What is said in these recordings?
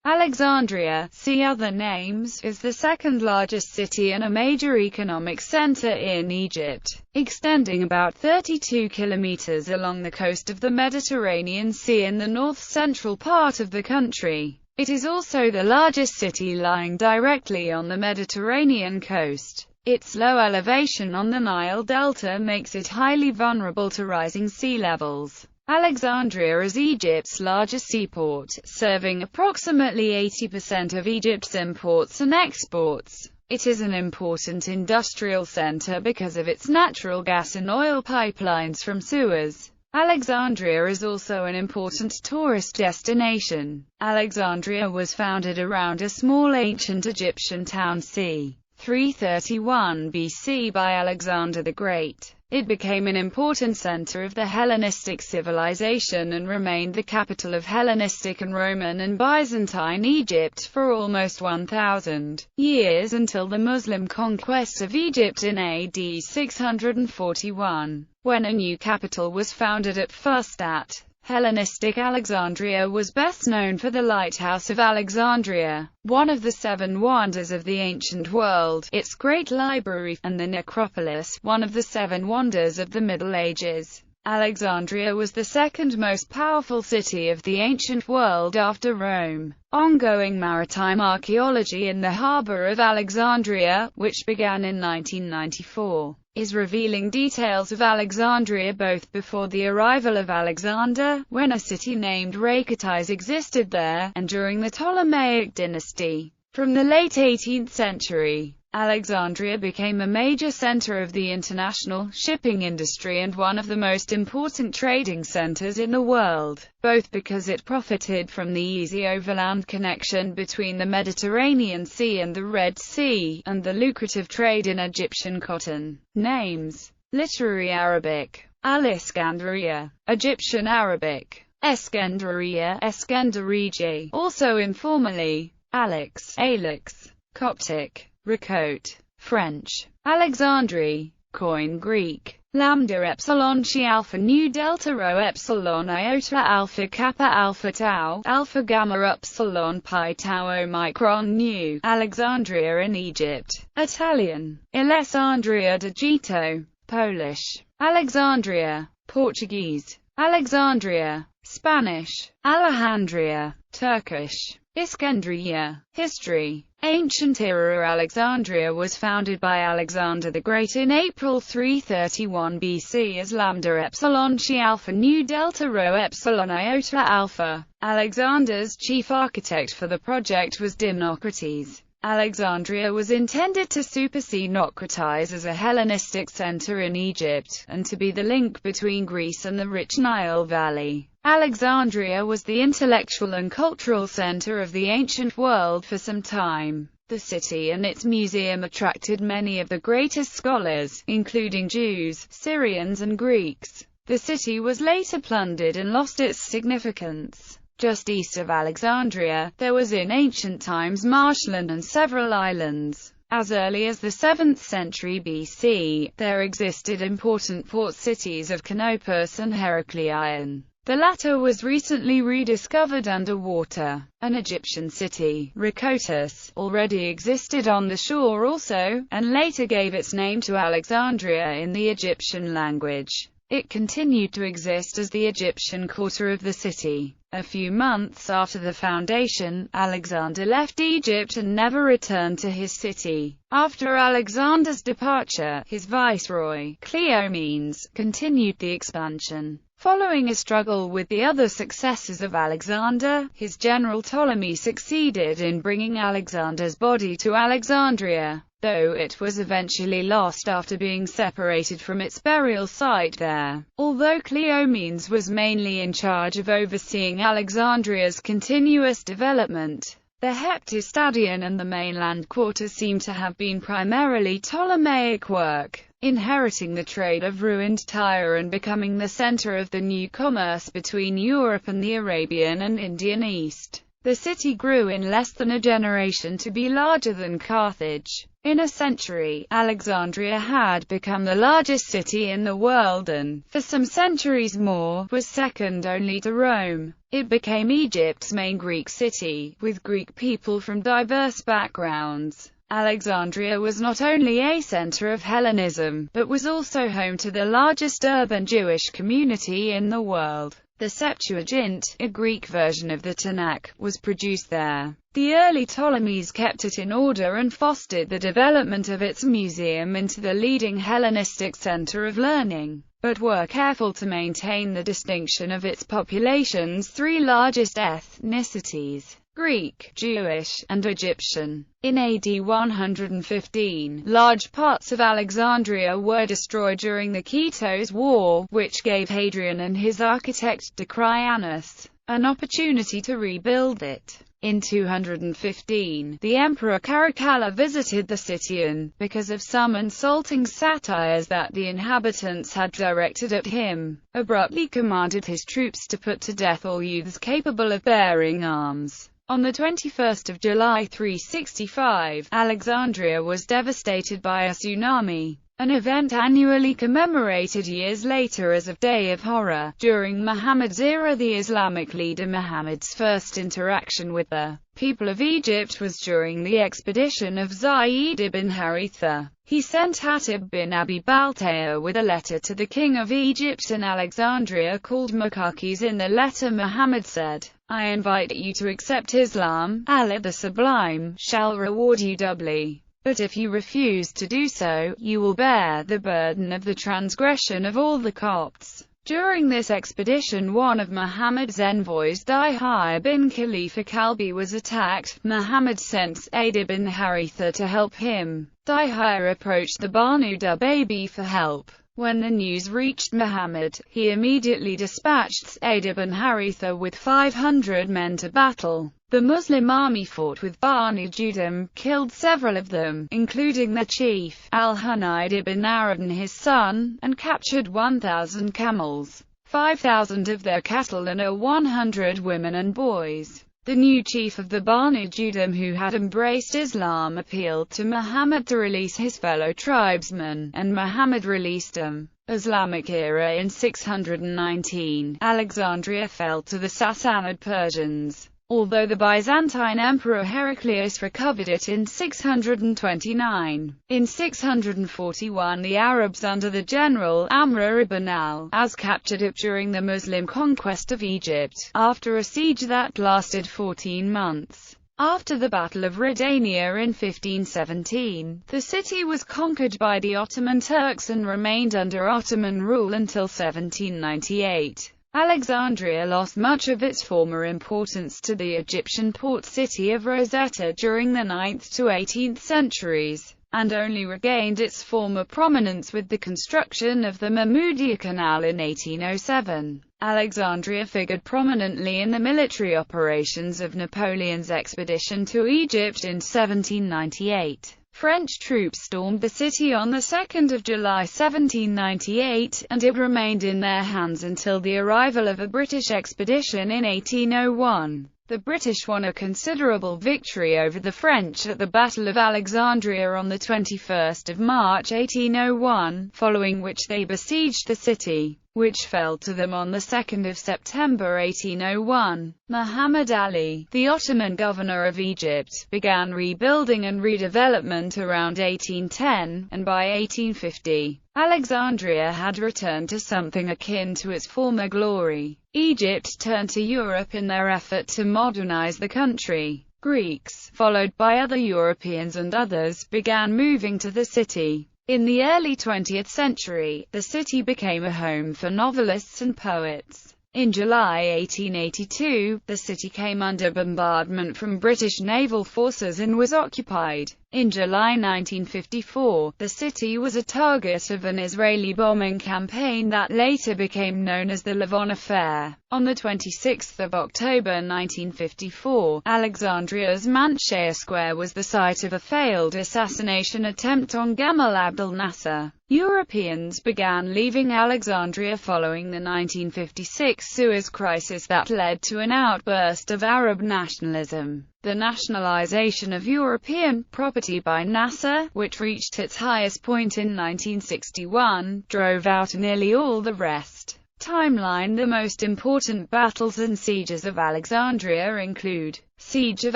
Alexandria, see other names, is the second largest city and a major economic center in Egypt, extending about 32 kilometers along the coast of the Mediterranean Sea in the north-central part of the country. It is also the largest city lying directly on the Mediterranean coast. Its low elevation on the Nile Delta makes it highly vulnerable to rising sea levels. Alexandria is Egypt's largest seaport, serving approximately 80% of Egypt's imports and exports. It is an important industrial center because of its natural gas and oil pipelines from Suez. Alexandria is also an important tourist destination. Alexandria was founded around a small ancient Egyptian town c. 331 BC by Alexander the Great. It became an important center of the Hellenistic civilization and remained the capital of Hellenistic and Roman and Byzantine Egypt for almost 1,000 years until the Muslim conquest of Egypt in AD 641, when a new capital was founded at Fustat. Hellenistic Alexandria was best known for the Lighthouse of Alexandria, one of the seven wonders of the ancient world, its great library, and the necropolis, one of the seven wonders of the Middle Ages. Alexandria was the second most powerful city of the ancient world after Rome. Ongoing maritime archaeology in the harbor of Alexandria, which began in 1994, is revealing details of Alexandria both before the arrival of Alexander, when a city named Raketis existed there, and during the Ptolemaic dynasty. From the late 18th century, Alexandria became a major center of the international shipping industry and one of the most important trading centers in the world, both because it profited from the easy overland connection between the Mediterranean Sea and the Red Sea, and the lucrative trade in Egyptian cotton. Names. Literary Arabic. Alexandria. Egyptian Arabic. Eskenderia, Eskenderiji, also informally, Alex, Alex. Coptic. Racote. French. Alexandrie. Koine Greek. Lambda epsilon chi alpha nu delta rho epsilon iota alpha kappa alpha tau, alpha gamma epsilon pi tau omicron nu. Alexandria in Egypt. Italian. Alessandria d'Egitto. Polish. Alexandria. Portuguese. Alexandria. Spanish. Alejandria. Turkish. Iskandria. History. Ancient era. Alexandria was founded by Alexander the Great in April 331 BC as Lambda epsilon chi alpha nu delta rho epsilon iota alpha. Alexander's chief architect for the project was Dinocrates. Alexandria was intended to supersede Nocratis as a Hellenistic center in Egypt, and to be the link between Greece and the rich Nile Valley. Alexandria was the intellectual and cultural center of the ancient world for some time. The city and its museum attracted many of the greatest scholars, including Jews, Syrians and Greeks. The city was later plundered and lost its significance. Just east of Alexandria, there was in ancient times marshland and several islands. As early as the 7th century BC, there existed important port cities of Canopus and Heracleion. The latter was recently rediscovered underwater. An Egyptian city, Rakotis, already existed on the shore also, and later gave its name to Alexandria in the Egyptian language. It continued to exist as the Egyptian quarter of the city. A few months after the foundation, Alexander left Egypt and never returned to his city. After Alexander's departure, his viceroy, Cleomenes, continued the expansion. Following a struggle with the other successors of Alexander, his general Ptolemy succeeded in bringing Alexander's body to Alexandria, though it was eventually lost after being separated from its burial site there. Although Cleomenes was mainly in charge of overseeing Alexandria's continuous development, the Heptastadion and the mainland quarter seem to have been primarily Ptolemaic work, inheriting the trade of ruined Tyre and becoming the center of the new commerce between Europe and the Arabian and Indian East. The city grew in less than a generation to be larger than Carthage. In a century, Alexandria had become the largest city in the world and, for some centuries more, was second only to Rome. It became Egypt's main Greek city, with Greek people from diverse backgrounds. Alexandria was not only a center of Hellenism, but was also home to the largest urban Jewish community in the world. The Septuagint, a Greek version of the Tanakh, was produced there. The early Ptolemies kept it in order and fostered the development of its museum into the leading Hellenistic center of learning, but were careful to maintain the distinction of its population's three largest ethnicities: Greek, Jewish, and Egyptian. In AD 115, large parts of Alexandria were destroyed during the Kitos War, which gave Hadrian and his architect Decrianus an opportunity to rebuild it. In 215, the Emperor Caracalla visited the city and, because of some insulting satires that the inhabitants had directed at him, abruptly commanded his troops to put to death all youths capable of bearing arms. On the 21st of July 365, Alexandria was devastated by a tsunami, an event annually commemorated years later as a day of horror. During Muhammad's era, the Islamic leader Muhammad's first interaction with the people of Egypt was during the expedition of Zayd ibn Haritha. He sent Hatib bin Abi Balta'a with a letter to the king of Egypt in Alexandria called Makakis. In the letter Muhammad said, "I invite you to accept Islam. Allah the Sublime shall reward you doubly. But if you refuse to do so, you will bear the burden of the transgression of all the Copts." During this expedition, one of Muhammad's envoys, Dihya bin Khalifa Kalbi, was attacked. Muhammad sent Zayd ibn Haritha to help him. Dihya approached the Banu Dubaybi for help. When the news reached Muhammad, he immediately dispatched Zayd ibn Haritha with 500 men to battle. The Muslim army fought with Banu Judam, killed several of them, including their chief, Al-Hunayd ibn Aradan his son, and captured 1,000 camels, 5,000 of their cattle and 100 women and boys. The new chief of the Banu Judam, who had embraced Islam, appealed to Muhammad to release his fellow tribesmen, and Muhammad released them. Islamic era. In 619, Alexandria fell to the Sassanid Persians, although the Byzantine Emperor Heraclius recovered it in 629. In 641, the Arabs under the general Amr ibn al-As captured it during the Muslim conquest of Egypt, after a siege that lasted 14 months. After the Battle of Rodania in 1517, the city was conquered by the Ottoman Turks and remained under Ottoman rule until 1798. Alexandria lost much of its former importance to the Egyptian port city of Rosetta during the 9th to 18th centuries, and only regained its former prominence with the construction of the Mahmoudiya Canal in 1807. Alexandria figured prominently in the military operations of Napoleon's expedition to Egypt in 1798. French troops stormed the city on the 2nd of July 1798, and it remained in their hands until the arrival of a British expedition in 1801. The British won a considerable victory over the French at the Battle of Alexandria on the 21st of March 1801, following which they besieged the city, which fell to them on the 2nd of September 1801. Muhammad Ali, the Ottoman governor of Egypt, began rebuilding and redevelopment around 1810, and by 1850, Alexandria had returned to something akin to its former glory. Egypt turned to Europe in their effort to modernize the country. Greeks, followed by other Europeans and others, began moving to the city. In the early 20th century, the city became a home for novelists and poets. In July 1882, the city came under bombardment from British naval forces and was occupied. In July 1954, the city was a target of an Israeli bombing campaign that later became known as the Lavon Affair. On 26 October 1954, Alexandria's Manshea Square was the site of a failed assassination attempt on Gamal Abdel Nasser. Europeans began leaving Alexandria following the 1956 Suez Crisis that led to an outburst of Arab nationalism. The nationalization of European property by Nasser, which reached its highest point in 1961, drove out nearly all the rest. Timeline: the most important battles and sieges of Alexandria include: Siege of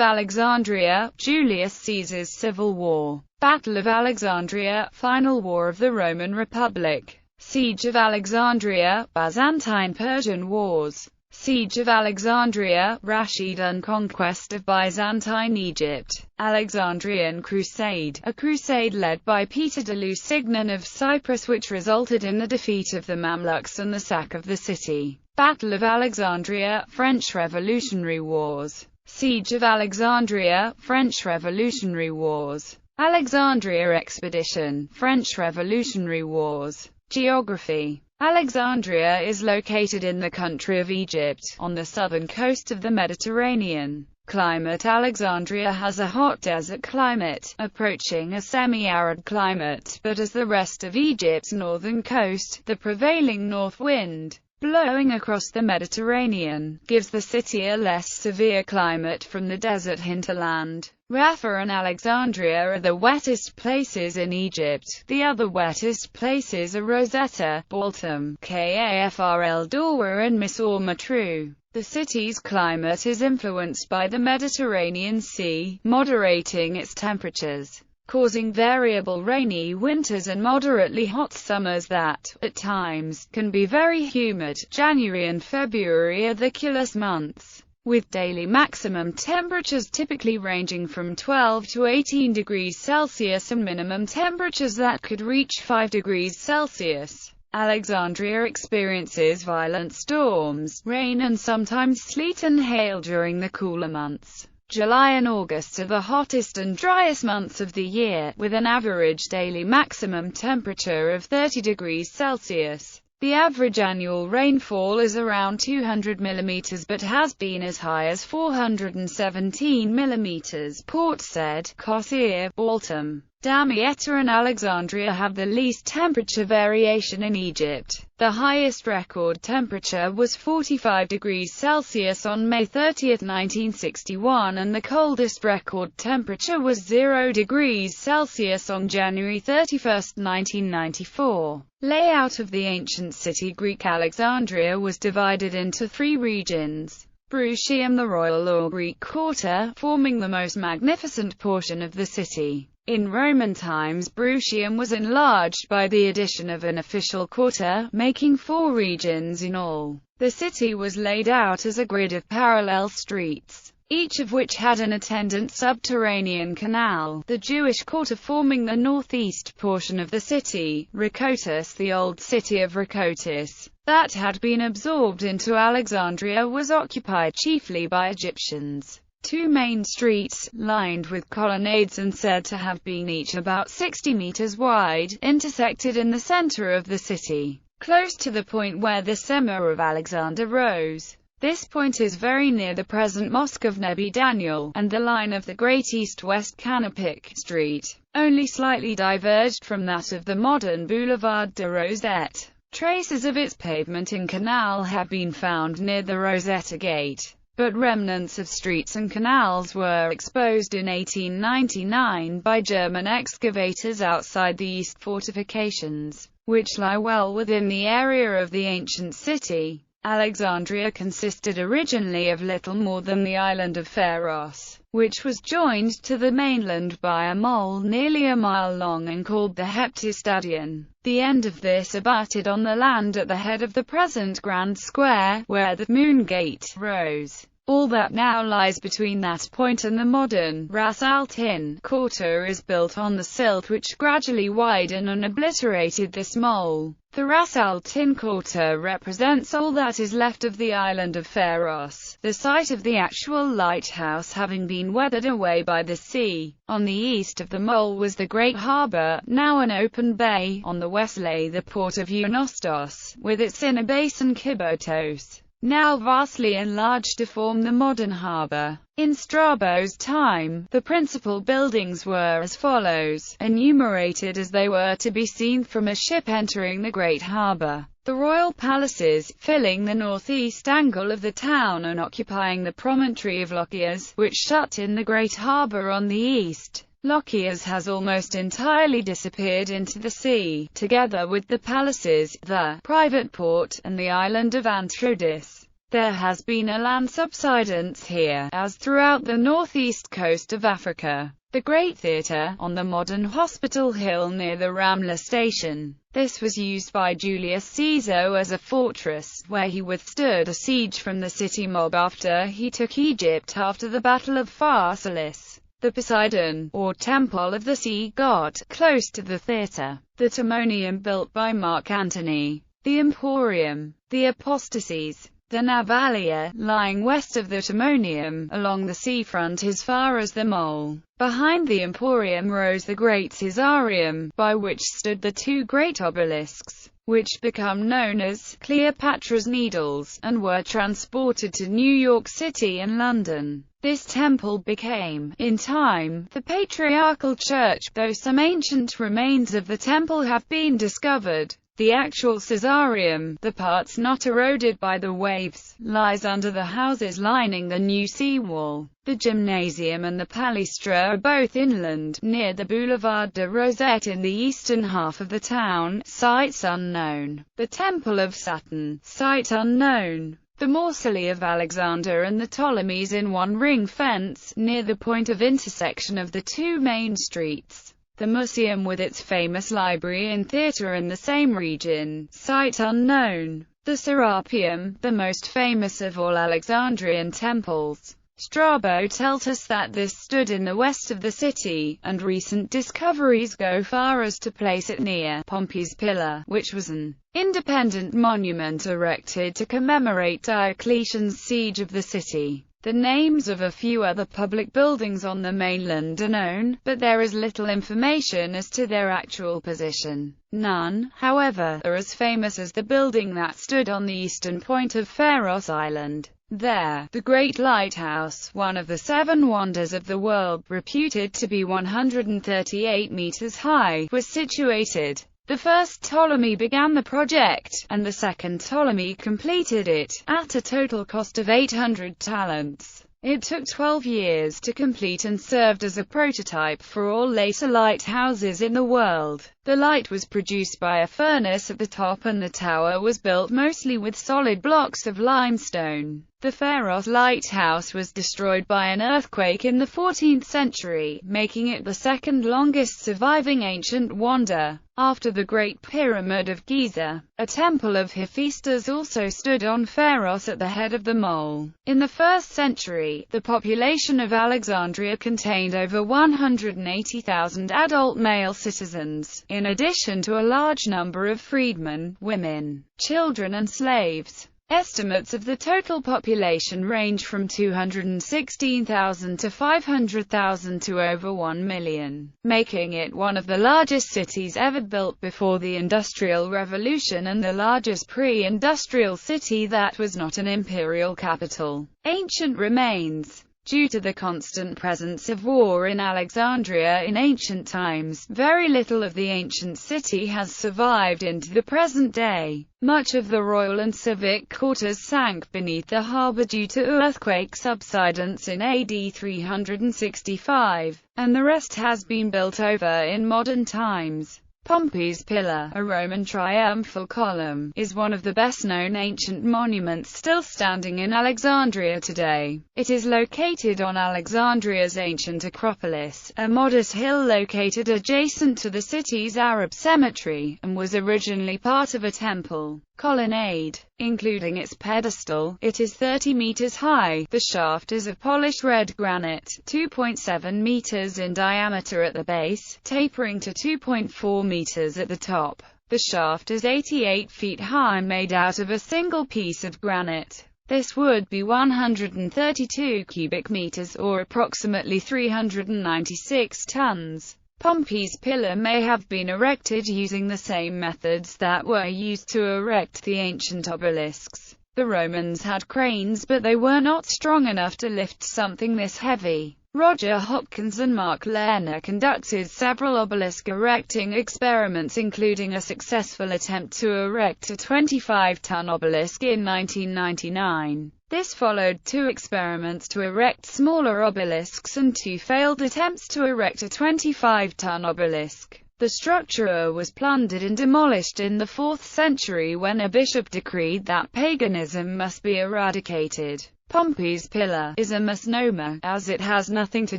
Alexandria, Julius Caesar's Civil War; Battle of Alexandria, Final War of the Roman Republic; Siege of Alexandria, Byzantine-Persian Wars; Siege of Alexandria, Rashidun conquest of Byzantine Egypt; Alexandrian Crusade, a crusade led by Peter de Lusignan of Cyprus which resulted in the defeat of the Mamluks and the sack of the city; Battle of Alexandria, French Revolutionary Wars; Siege of Alexandria, French Revolutionary Wars; Alexandria Expedition, French Revolutionary Wars. Geography: Alexandria is located in the country of Egypt, on the southern coast of the Mediterranean. Climate: Alexandria has a hot desert climate, approaching a semi-arid climate, but as the rest of Egypt's northern coast, the prevailing north wind, blowing across the Mediterranean, gives the city a less severe climate from the desert hinterland. Rafah and Alexandria are the wettest places in Egypt. The other wettest places are Rosetta, Baltam, Kafr el-Dawar and Misor Matruh. The city's climate is influenced by the Mediterranean Sea, moderating its temperatures, causing variable rainy winters and moderately hot summers that, at times, can be very humid. January and February are the coolest months, with daily maximum temperatures typically ranging from 12 to 18 degrees Celsius and minimum temperatures that could reach 5 degrees Celsius. Alexandria experiences violent storms, rain and sometimes sleet and hail during the cooler months. July and August are the hottest and driest months of the year, with an average daily maximum temperature of 30 degrees Celsius. The average annual rainfall is around 200 mm but has been as high as 417 mm. Port Said, Qasir, Baltam, Damietta and Alexandria have the least temperature variation in Egypt. The highest record temperature was 45 degrees Celsius on May 30, 1961 and the coldest record temperature was 0 degrees Celsius on January 31, 1994. Layout of the ancient city: Greek Alexandria was divided into three regions. Brutium, the royal or Greek quarter, forming the most magnificent portion of the city. In Roman times, Brutium was enlarged by the addition of an official quarter, making 4 regions in all. The city was laid out as a grid of parallel streets, each of which had an attendant subterranean canal, the Jewish quarter forming the northeast portion of the city. Rakotis, the old city of Rakotis, that had been absorbed into Alexandria, was occupied chiefly by Egyptians. 2 main streets, lined with colonnades and said to have been each about 60 meters wide, intersected in the center of the city, close to the point where the Semir of Alexander rose. This point is very near the present Mosque of Nebi Daniel, and the line of the Great East-West Canopic Street, only slightly diverged from that of the modern Boulevard de Rosette. Traces of its pavement and canal have been found near the Rosetta Gate, but remnants of streets and canals were exposed in 1899 by German excavators outside the east fortifications, which lie well within the area of the ancient city. Alexandria consisted originally of little more than the island of Pharos, which was joined to the mainland by a mole nearly a mile long and called the Heptastadion. The end of this abutted on the land at the head of the present Grand Square, where the Moon Gate rose. All that now lies between that point and the modern Ras Al Tin quarter is built on the silt which gradually widened and obliterated this mole. The Ras Al Tin quarter represents all that is left of the island of Pharos. the site of the actual lighthouse having been weathered away by the sea. On the east of the mole was the Great Harbour, now an open bay. On the west lay the port of Eunostos, with its inner basin Kibotos, now vastly enlarged to form the modern harbour. In Strabo's time, the principal buildings were as follows, enumerated as they were to be seen from a ship entering the Great Harbour. The royal palaces, filling the northeast angle of the town and occupying the promontory of Lochias, which shut in the Great Harbour on the east. Lochias has almost entirely disappeared into the sea, together with the palaces, the private port, and the island of Anthrodis. There has been a land subsidence here, as throughout the northeast coast of Africa. The Great Theatre, on the modern Hospital Hill near the Ramla station. This was used by Julius Caesar as a fortress, where he withstood a siege from the city mob after he took Egypt after the Battle of Pharsalis. The Poseidon, or Temple of the Sea God, close to the theatre. The Timonium built by Mark Antony. The Emporium. The Apostases. The Navalia, lying west of the Timonium, along the seafront as far as the Mole. Behind the Emporium rose the Great Caesarium, by which stood the two great obelisks, which become known as Cleopatra's Needles, and were transported to New York City and London. This temple became, in time, the Patriarchal Church, though some ancient remains of the temple have been discovered. The actual Caesarium, the parts not eroded by the waves, lies under the houses lining the new seawall. The Gymnasium and the Palestra are both inland, near the Boulevard de Rosette in the eastern half of the town, sites unknown. The Temple of Saturn, site unknown. The Mausolei of Alexander and the Ptolemies in one ring fence, near the point of intersection of the two main streets. The Museum with its famous library and theatre in the same region, site unknown. The Serapeum, the most famous of all Alexandrian temples. Strabo tells us that this stood in the west of the city, and recent discoveries go far as to place it near Pompey's Pillar, which was an independent monument erected to commemorate Diocletian's siege of the city. The names of a few other public buildings on the mainland are known, but there is little information as to their actual position. None, however, are as famous as the building that stood on the eastern point of Pharos Island. There, the Great Lighthouse, one of the seven wonders of the world, reputed to be 138 meters high, was situated. The first Ptolemy began the project, and the second Ptolemy completed it, at a total cost of 800 talents. It took 12 years to complete and served as a prototype for all later lighthouses in the world. The light was produced by a furnace at the top and the tower was built mostly with solid blocks of limestone. The Pharos lighthouse was destroyed by an earthquake in the 14th century, making it the second longest surviving ancient wonder, after the Great Pyramid of Giza. A temple of Hephaestus also stood on Pharos at the head of the mole. In the 1st century, the population of Alexandria contained over 180,000 adult male citizens, in addition to a large number of freedmen, women, children and slaves. Estimates of the total population range from 216,000 to 500,000 to over 1 million, making it one of the largest cities ever built before the Industrial Revolution and the largest pre-industrial city that was not an imperial capital. Ancient remains. Due to the constant presence of war in Alexandria in ancient times, very little of the ancient city has survived into the present day. Much of the royal and civic quarters sank beneath the harbour due to earthquake subsidence in AD 365, and the rest has been built over in modern times. Pompey's Pillar, a Roman triumphal column, is one of the best-known ancient monuments still standing in Alexandria today. It is located on Alexandria's ancient Acropolis, a modest hill located adjacent to the city's Arab cemetery, and was originally part of a temple colonnade, including its pedestal. It is 30 meters high. The shaft is of polished red granite, 2.7 meters in diameter at the base, tapering to 2.4 meters at the top. The shaft is 88 feet high, made out of a single piece of granite. This would be 132 cubic meters, or approximately 396 tons. Pompey's pillar may have been erected using the same methods that were used to erect the ancient obelisks. The Romans had cranes, but they were not strong enough to lift something this heavy. Roger Hopkins and Mark Lerner conducted several obelisk erecting experiments, including a successful attempt to erect a 25-ton obelisk in 1999. This followed 2 experiments to erect smaller obelisks and 2 failed attempts to erect a 25-ton obelisk. The structure was plundered and demolished in the 4th century when a bishop decreed that paganism must be eradicated. Pompey's pillar is a misnomer, as it has nothing to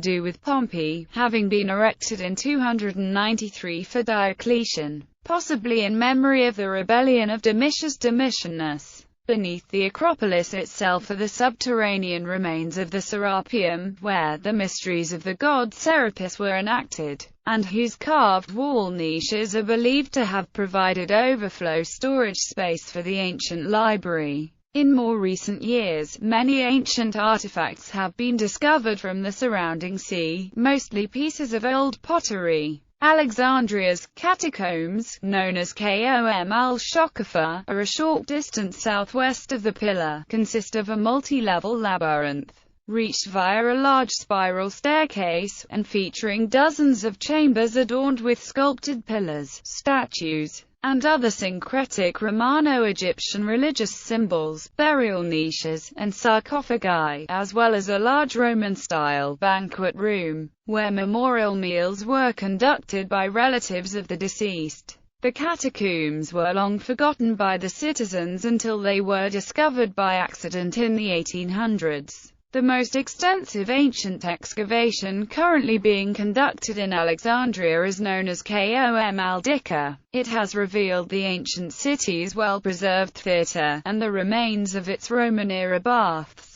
do with Pompey, having been erected in 293 for Diocletian, possibly in memory of the rebellion of Domitianus. Beneath the Acropolis itself are the subterranean remains of the Serapeum, where the mysteries of the god Serapis were enacted, and whose carved wall niches are believed to have provided overflow storage space for the ancient library. In more recent years, many ancient artifacts have been discovered from the surrounding sea, mostly pieces of old pottery. Alexandria's catacombs, known as Kom al-Shokafa, are a short distance southwest of the pillar, consist of a multi-level labyrinth, reached via a large spiral staircase, and featuring dozens of chambers adorned with sculpted pillars, statues, and other syncretic Romano-Egyptian religious symbols, burial niches, and sarcophagi, as well as a large Roman-style banquet room, where memorial meals were conducted by relatives of the deceased. The catacombs were long forgotten by the citizens until they were discovered by accident in the 1800s. The most extensive ancient excavation currently being conducted in Alexandria is known as Kom al-Dika. It has revealed the ancient city's well-preserved theatre, and the remains of its Roman-era baths.